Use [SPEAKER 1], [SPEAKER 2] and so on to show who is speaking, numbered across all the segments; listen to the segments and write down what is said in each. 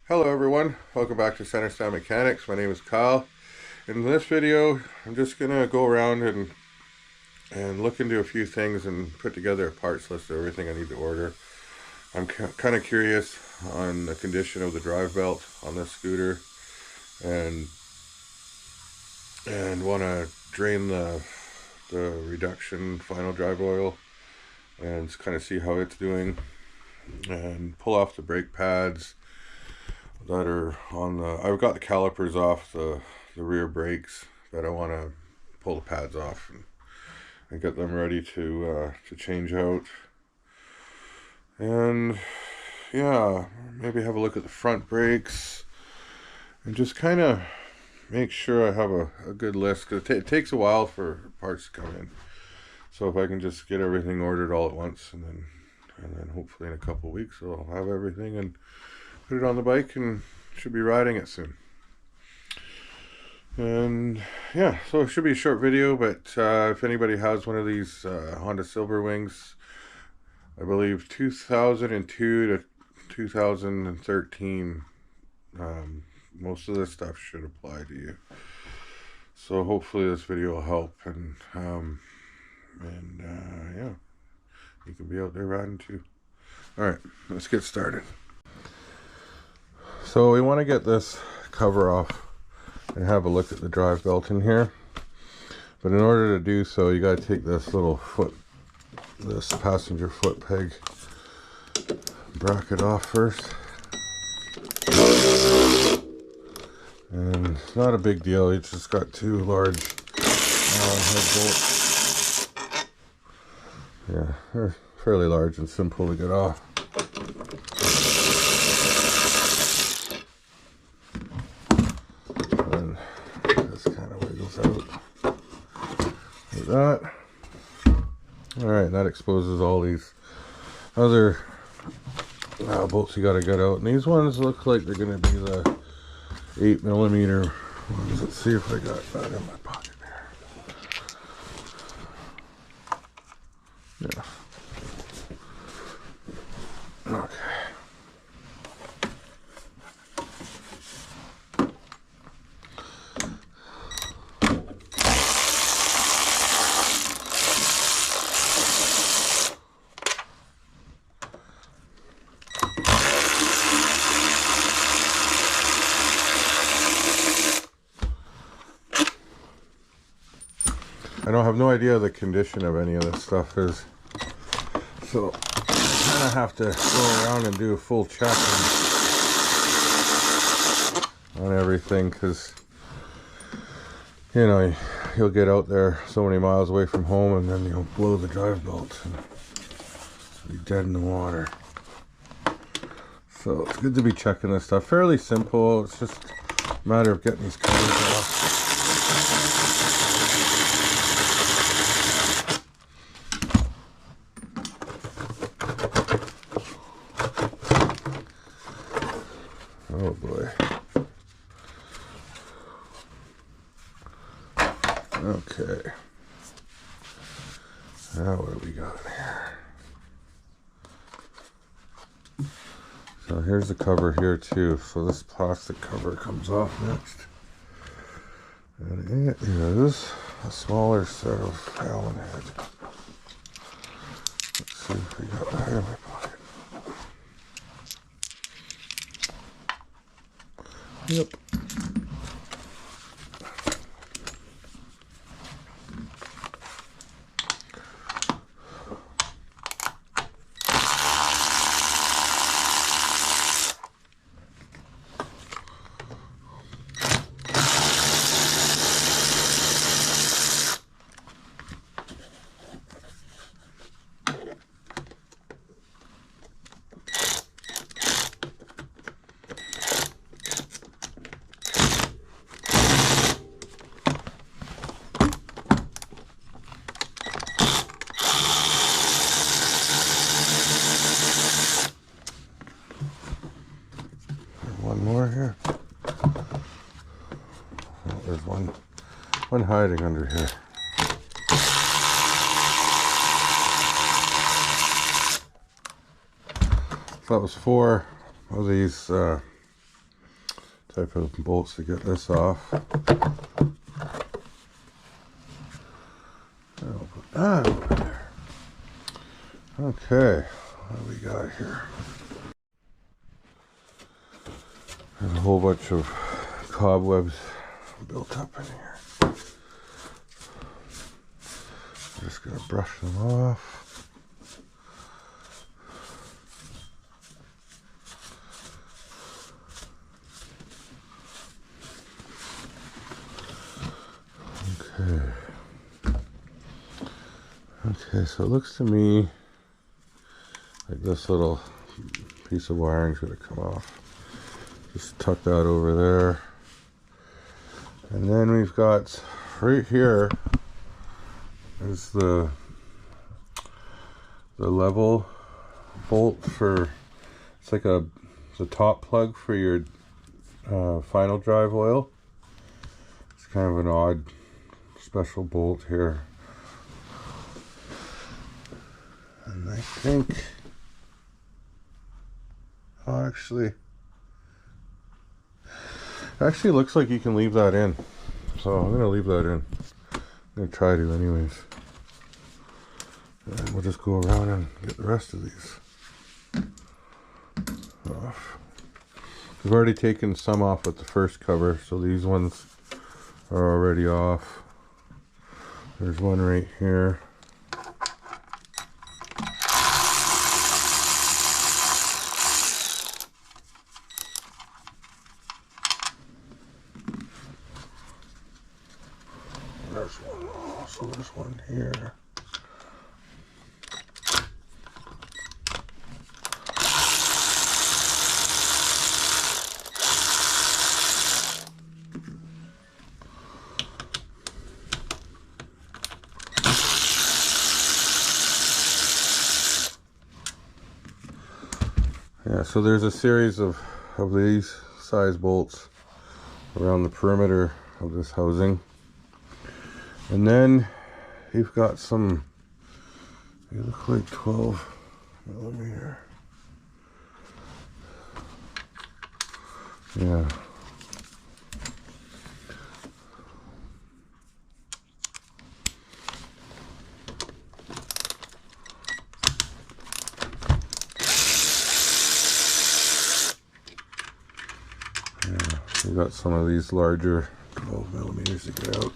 [SPEAKER 1] Hello everyone, welcome back to Center Stand Mechanics. My name is Kyle. In this video, I'm just gonna go around and look into a few things and put together a parts list of everything I need to order. I'm kind of curious on the condition of the drive belt on this scooter, and want to drain the reduction final drive oil and kind of see how it's doing, and pull off the brake pads that are on the, I've got the calipers off the rear brakes, but I want to pull the pads off and get them ready to change out. And yeah, maybe have a look at the front brakes and just kind of make sure I have a good list, because it takes a while for parts to come in. So if I can just get everything ordered all at once, and then hopefully in a couple weeks I'll have everything and put it on the bike and should be riding it soon. And yeah, so it should be a short video, but if anybody has one of these Honda Silverwings, I believe 2002 to 2013, most of this stuff should apply to you. So hopefully this video will help, and yeah, you can be out there riding too. Alright, let's get started. So we want to get this cover off and have a look at the drive belt in here. But in order to do so, you got to take this little foot, this passenger foot peg bracket off first. And it's not a big deal, you just got two large head bolts. Yeah, they're fairly large and simple to get off. And this kind of wiggles out like that. Alright, that exposes all these other bolts you got to get out. And these ones look like they're going to be the 8mm ones. Let's see if I got that in my pocket here. Yeah. Okay. I don't have no idea the condition of any of this stuff is, so I kind of have to go around and do a full check on everything, because you know, you'll get out there so many miles away from home and then you'll blow the drive belt and be dead in the water. So it's good to be checking this stuff. Fairly simple, it's just a matter of getting these covers off. Oh boy. Okay. Now what do we got here? So here's the cover here too. So this plastic cover comes off next. And it is a smaller set of Allen head. Let's see if we got that in my pocket. Yep. One more here. Oh, there's one hiding under here. So that was 4 of these type of bolts to get this off. I'll put that over there. Okay, what do we got here? There's a whole bunch of cobwebs built up in here. Just gonna brush them off. Okay, so it looks to me like this little piece of wiring is going to come off. Just tuck that over there. And then we've got right here is the level bolt for, it's like the top plug for your final drive oil. It's kind of an odd special bolt here. And I think, actually looks like you can leave that in. So I'm gonna leave that in. I'm gonna try to anyways. And we'll just go around and get the rest of these off. We've already taken some off with the first cover, so these ones are already off. There's one right here. There's one, also there's one here. Yeah, so there's a series of these size bolts around the perimeter of this housing. And then you've got some, they look like 12mm. Yeah. We got some of these larger 12mm to get out.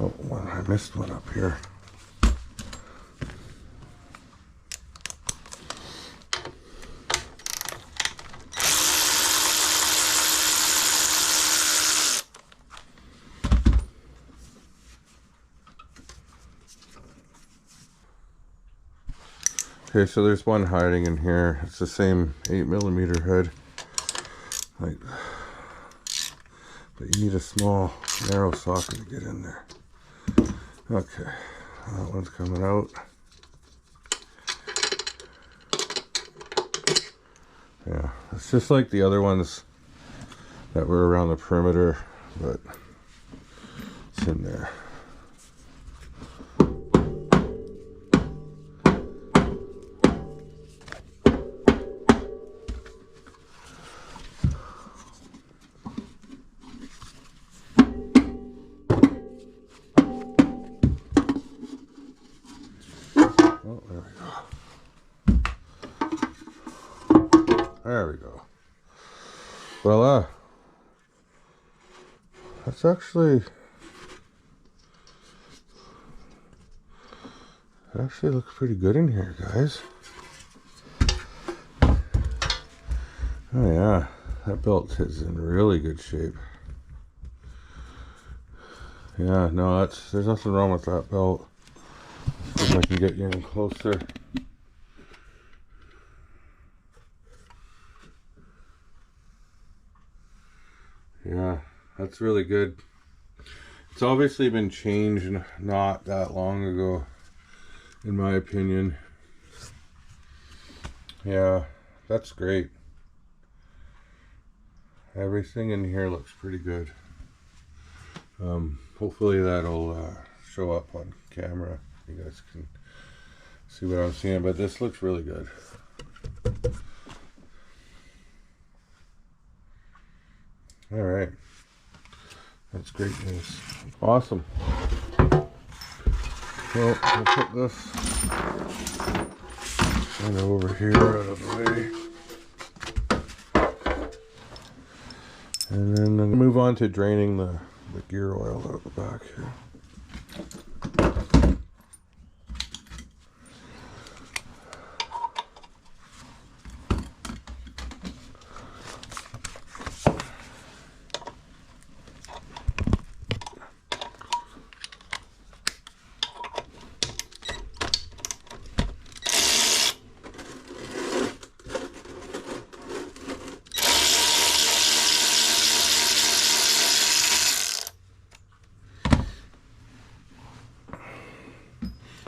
[SPEAKER 1] Oh, one, I missed one up here. Okay, so there's one hiding in here. It's the same 8mm head. Like, but you need a small, narrow socket to get in there. Okay, that one's coming out. Yeah, it's just like the other ones that were around the perimeter, but it's in there. Oh, there we go. There we go. Voila. That's actually... It actually looks pretty good in here, guys. Oh yeah, that belt is in really good shape. Yeah, no, there's nothing wrong with that belt. See if I can get you in closer. Yeah, that's really good. It's obviously been changed not that long ago, in my opinion. Yeah, that's great. everything in here looks pretty good. Hopefully that'll show up on camera. You guys can see what I'm seeing, but this looks really good. All right, that's great news. Awesome. Well, we'll put this kind of over here out of the way. And then I'm going to move on to draining the gear oil out the back here.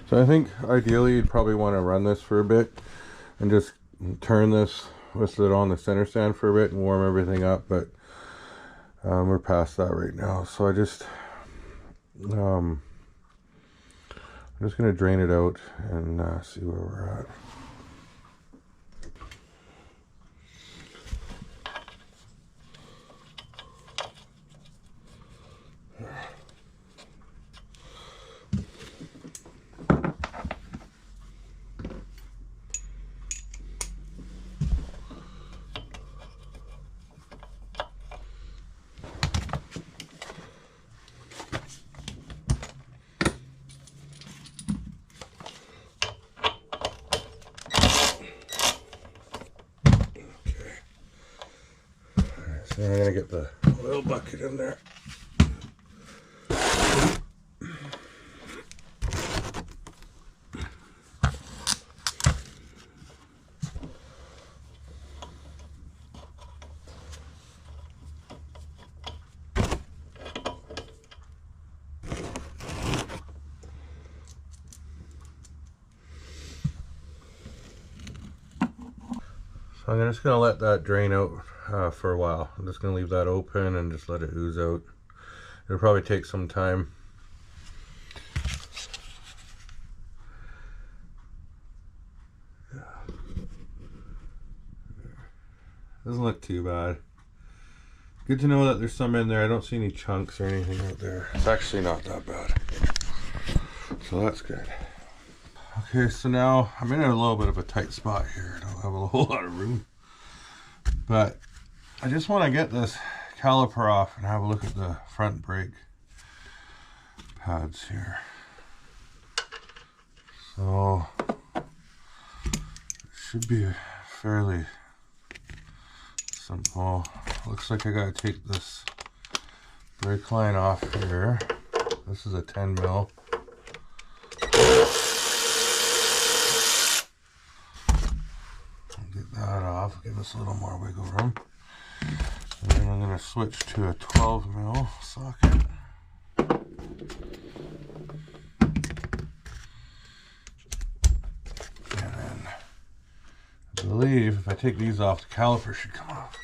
[SPEAKER 1] So I think ideally you'd probably want to run this for a bit and just turn this with it on the center stand for a bit and warm everything up, but we're past that right now. So I'm just going to drain it out and see where we're at. So I'm going to get the oil bucket in there. So I'm just going to let that drain out for a while. I'm just going to leave that open and just let it ooze out. It'll probably take some time. Yeah. Doesn't look too bad. Good to know that there's some in there. I don't see any chunks or anything out there. It's actually not that bad. So that's good. Okay, so now I'm in a little bit of a tight spot here. I don't have a whole lot of room. But I just want to get this caliper off and have a look at the front brake pads here. So it should be fairly simple. Looks like I gotta take this brake line off here. This is a 10 mil. Get that off, give us a little more wiggle room. And then I'm going to switch to a 12 mil socket. And then I believe if I take these off, the caliper should come off.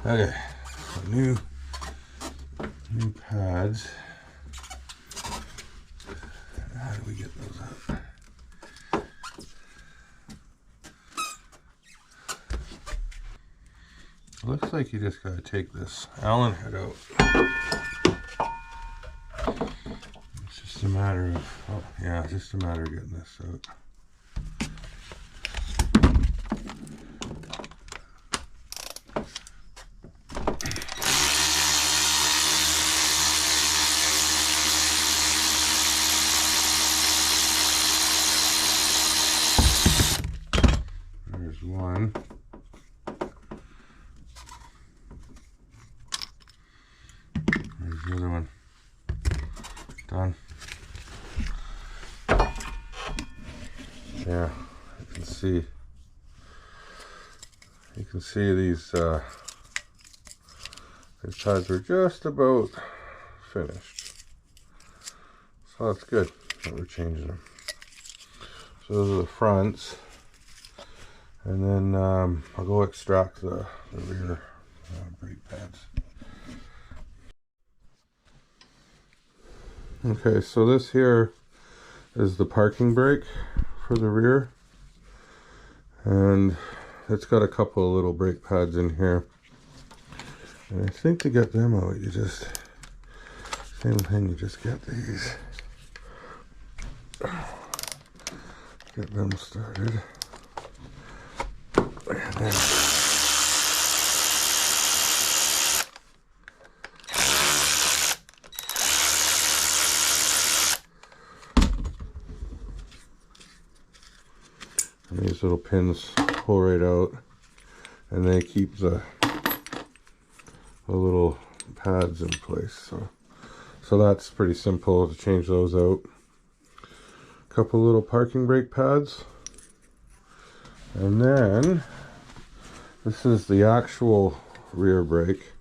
[SPEAKER 1] Okay, so new pads. How do we get those out? Looks like you just gotta take this Allen head out. It's just a matter of, oh yeah, it's just a matter of getting this out. There's one. There's the other one. Done. Yeah, you can see. You can see these pads were just about finished. So that's good that we're changing them. So those are the fronts. And then I'll go extract the rear brake pads. Okay, so this here is the parking brake for the rear. And it's got a couple of little brake pads in here. And I think to get them out, you just, same thing, you just get these. Get them started. And then these little pins pull right out, and they keep the little pads in place. So that's pretty simple to change those out. A couple little parking brake pads, and then this is the actual rear brake,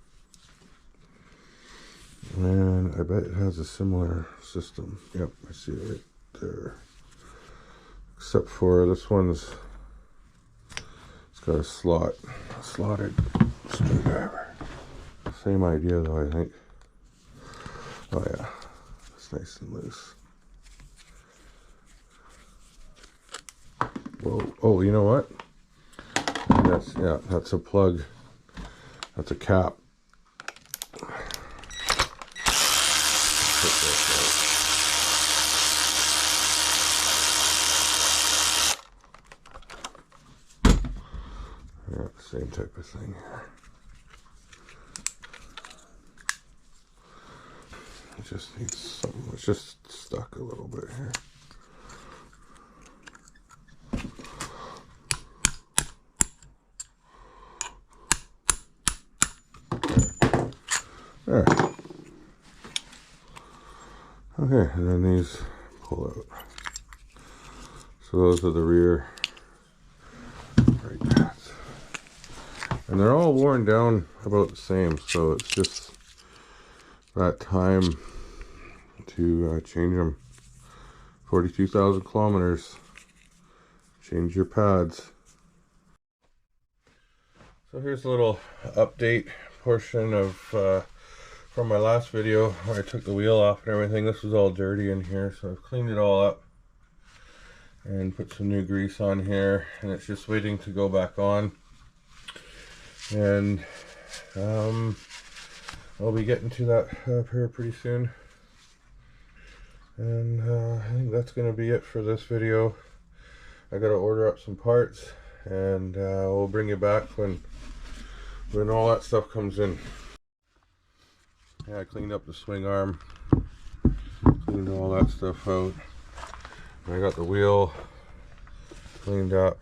[SPEAKER 1] and I bet it has a similar system. Yep, I see it right there. Except for this one's, it's got a slotted screwdriver. Same idea though, I think. Oh yeah, it's nice and loose. Whoa, oh, you know what? That's, yeah, that's a plug. That's a cap. Yeah, same type of thing here. It just needs something. It's just stuck a little bit here. There. Okay, and then these pull out. So those are the rear brake pads. And they're all worn down about the same, so it's just that time to change them. 42,000 kilometers. Change your pads. So here's a little update portion of from my last video where I took the wheel off and everything. This was all dirty in here, so I've cleaned it all up and put some new grease on here, and it's just waiting to go back on. And I'll be getting to that up here pretty soon. And I think that's going to be it for this video. I got to order up some parts, and we'll bring you back when all that stuff comes in. Yeah, I cleaned up the swing arm, cleaned all that stuff out. I got the wheel cleaned up,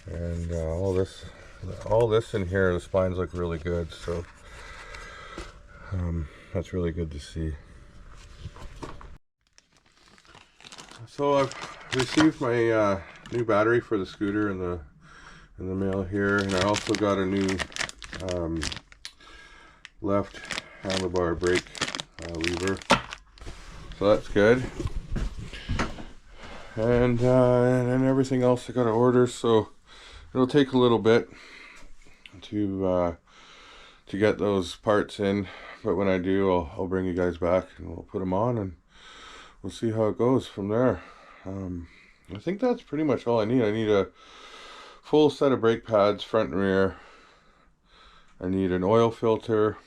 [SPEAKER 1] and all this in here, the spines look really good, so that's really good to see. So I've received my new battery for the scooter in the mail here, and I also got a new left handlebar brake lever, so that's good. And everything else I got to order, so it'll take a little bit, to get those parts in. But when I do, I'll bring you guys back and we'll put them on and we'll see how it goes from there. I think that's pretty much all I need. I need a full set of brake pads, front and rear. I need an oil filter.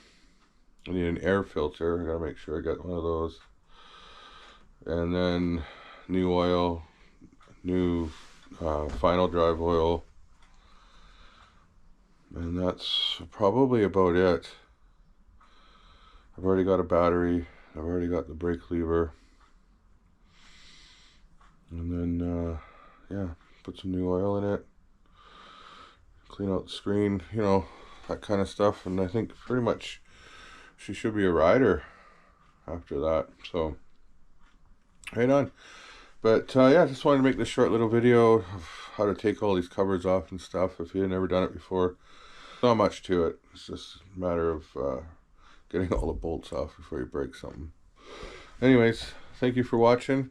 [SPEAKER 1] I need an air filter. I gotta make sure I got one of those. And then new oil, new final drive oil. And that's probably about it. I've already got a battery. I've already got the brake lever. And then, yeah, put some new oil in it. Clean out the screen, you know, that kind of stuff. And I think pretty much she should be a rider after that. So, right on. But, yeah, just wanted to make this short little video of how to take all these covers off and stuff if you've never done it before. Not much to it. It's just a matter of getting all the bolts off before you break something. Anyways, thank you for watching,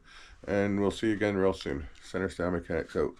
[SPEAKER 1] and we'll see you again real soon. Center Stand Mechanics out.